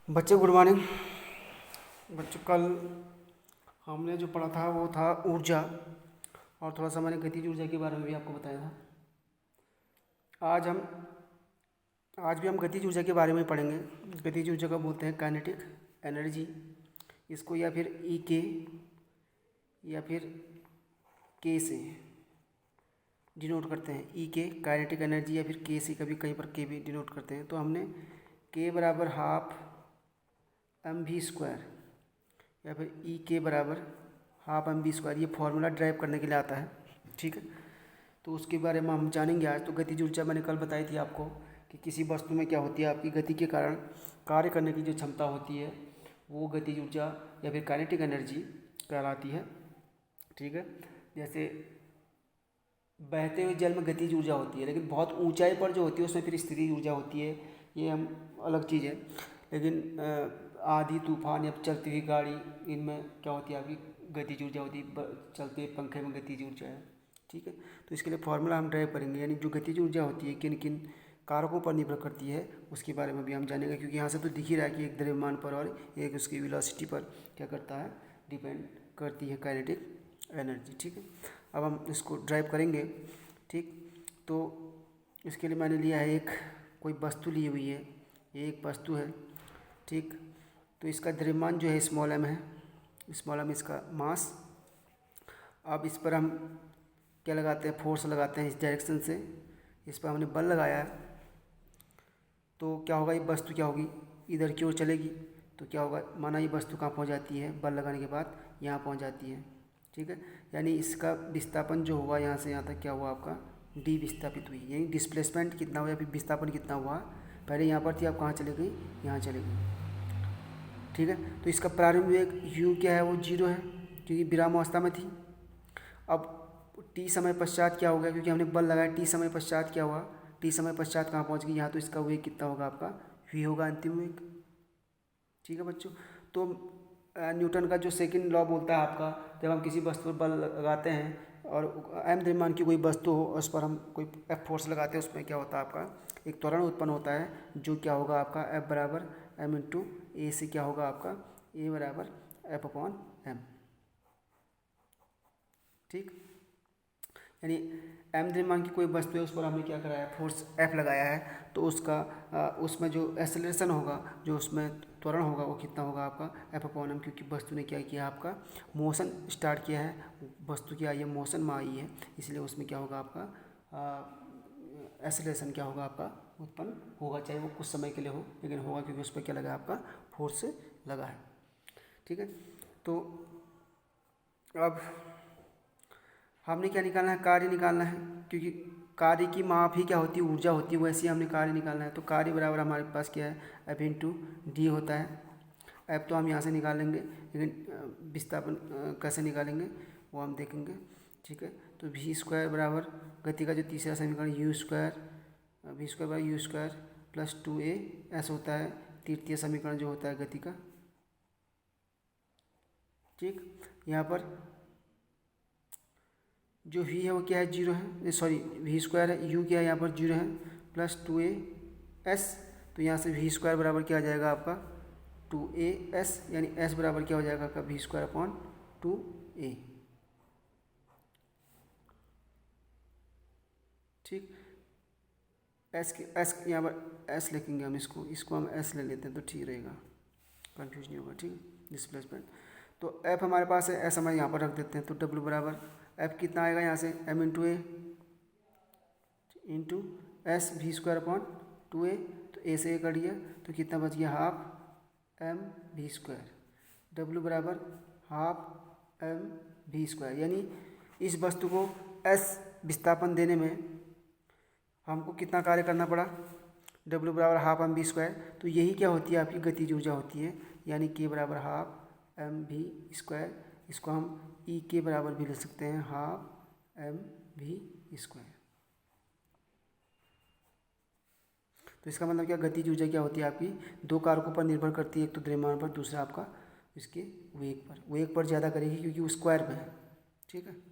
बच्चे good morning. बच्चों कल हमने जो पढ़ा था वो था ऊर्जा, और थोड़ा सा मैंने गतिज ऊर्जा के बारे में भी आपको बताया था। आज भी हम गतिज ऊर्जा के बारे में पढ़ेंगे। गतिज ऊर्जा को बोलते हैं काइनेटिक एनर्जी। इसको या फिर ई के या फिर के से डिनोट करते हैं। ई के काइनेटिक एनर्जी या फिर के से, कभी कहीं पर के भी डिनोट करते हैं। तो हमने के बराबर हाफ एम वी स्क्वायर या फिर ई के बराबर हाफ एम वी स्क्वायर, ये फॉर्मूला ड्राइव करने के लिए आता है। ठीक है, तो उसके बारे में हम जानेंगे आज। तो गतिज ऊर्जा मैंने कल बताई थी आपको कि किसी वस्तु में क्या होती है, आपकी गति के कारण कार्य करने की जो क्षमता होती है वो गतिज ऊर्जा या फिर काइनेटिक एनर्जी कहलाती है। ठीक है, जैसे बहते हुए जल में गतिज ऊर्जा होती है, लेकिन बहुत ऊंचाई पर जो होती है उसमें फिर स्थितिज ऊर्जा होती है। ये हम अलग चीज़ है। लेकिन आंधी तूफान या चलती हुई गाड़ी, इनमें क्या होती है, आपकी गतिज ऊर्जा होती है। चलते पंखे में गतिज ऊर्जा है। ठीक है, तो इसके लिए फॉर्मूला हम ड्राइव करेंगे, यानी जो गतिज ऊर्जा होती है किन किन कारकों पर निर्भर करती है उसके बारे में भी हम जानेंगे। क्योंकि यहाँ से तो दिख ही रहा है कि एक द्रव्यमान पर और एक उसकी वेलोसिटी पर क्या करता है, डिपेंड करती है काइनेटिक एनर्जी। ठीक है, अब हम इसको ड्राइव करेंगे। ठीक, तो इसके लिए मैंने लिया है कोई वस्तु ली हुई है, ये एक वस्तु है। ठीक, तो इसका द्रव्यमान जो है स्मॉल एम है, स्मॉल एम इसका मास। अब इस पर हम क्या लगाते हैं, फोर्स लगाते हैं इस डायरेक्शन से। इस पर हमने बल लगाया है, तो क्या होगा, ये वस्तु क्या होगी, इधर की ओर चलेगी। तो क्या होगा, माना ये वस्तु कहाँ पहुँच जाती है, बल लगाने के बाद यहाँ पहुँच जाती है। ठीक है, यानी इसका विस्थापन जो हुआ यहाँ से यहाँ तक क्या हुआ, आपका डी विस्थापित हुई। यानी डिस्प्लेसमेंट कितना हुआ या फिर विस्थापन कितना हुआ, पहले यहाँ पर थी, अब कहाँ चली गई, यहाँ चली गई। ठीक है, तो इसका प्रारंभिक वेग यू क्या है, वो 0 है क्योंकि विराम अवस्था में थी। अब टी समय पश्चात क्या हो गया, क्योंकि हमने बल लगाया, टी समय पश्चात क्या हुआ, टी समय पश्चात कहाँ पहुँच गई, यहाँ। तो इसका वेग कितना होगा, आपका वी होगा अंतिम वेग। ठीक है बच्चों, तो न्यूटन का जो सेकंड लॉ बोलता है आपका, जब हम किसी वस्तु पर बल लगाते हैं और एम द्रव्यमान की कोई वस्तु हो, उस पर हम कोई एफ फोर्स लगाते हैं, उसमें क्या होता है, आपका एक त्वरण उत्पन्न होता है, जो क्या होगा, आपका एफ बराबर एम इंटू ए से क्या होगा, आपका ए बराबर एफ अपॉन एम। ठीक, यानी एम द्रव्यमान की कोई वस्तु है, उस पर हमने क्या कराया, फोर्स एफ लगाया है, तो उसमें जो एक्सेलरेशन होगा, जो उसमें त्वरण होगा, वो कितना होगा, आपका एफ अपॉन एम। क्योंकि वस्तु ने क्या किया, आपका मोशन स्टार्ट किया है, वस्तु की आई है मोशन में आई है, इसलिए उसमें क्या होगा, आपका एक्सेलरेशन क्या होगा, आपका उत्पन्न होगा, चाहे वो कुछ समय के लिए हो, लेकिन होगा, क्योंकि उस पर क्या लगा, आपका फोर्स लगा है। ठीक है, तो अब हमने क्या निकालना है, कार्य निकालना है। क्योंकि कार्य की माप ही क्या होती है, ऊर्जा होती है, वैसे ही हमने कार्य निकालना है। तो कार्य बराबर हमारे पास क्या है, एफ इंटू डी होता है। एफ तो हम यहाँ से निकाल लेंगे, लेकिन विस्थापन कैसे निकालेंगे वो हम देखेंगे। ठीक है, तो वी स्क्वायर बराबर गति का जो तीसरा समीकरण यू स्क्वायर, वी स्क्वायर बराबर you square plus 2a S होता है तृतीय समीकरण जो होता है गति का। ठीक, यहाँ पर जो v है वो क्या है, 0 है, सॉरी वी स्क्वायर है, यू क्या है यहाँ पर 0 है, प्लस 2a एस। तो यहाँ से वी स्क्वायर बराबर क्या आ जाएगा, आपका 2a एस, यानी एस बराबर क्या हो जाएगा, आपका वी स्क्वायर अपॉन 2a। ठीक, एस के एस यहाँ पर एस लिखेंगे हम, इसको हम एस ले लेते हैं तो ठीक रहेगा, कंफ्यूज नहीं होगा। ठीक, डिस्प्लेसमेंट। तो एफ हमारे पास है, एस हमारे यहाँ पर रख देते हैं। तो डब्ल्यू बराबर एफ कितना आएगा, यहाँ से m into a into s v square upon 2a। तो ए से ए कट गया, तो कितना बच गया, half m v square. W बराबर हाफ एम वी स्क्वायर, यानी इस वस्तु को एस विस्थापन देने में हमको कितना कार्य करना पड़ा, डब्ल्यू बराबर हाफ एम वी स्क्वायर। तो यही क्या होती है, आपकी गतिज ऊर्जा होती है, यानी के बराबर हाफ एम वी स्क्वायर। इसको हम ई के बराबर भी लिख सकते हैं, हाफ एम वी स्क्वायर। तो इसका मतलब क्या, गतिज ऊर्जा क्या होती है, आपकी दो कारकों पर निर्भर करती है, एक तो द्रव्यमान पर, दूसरा आपका इसके वेग पर। वेग पर ज़्यादा करेगी क्योंकि वो स्क्वायर में है। ठीक है।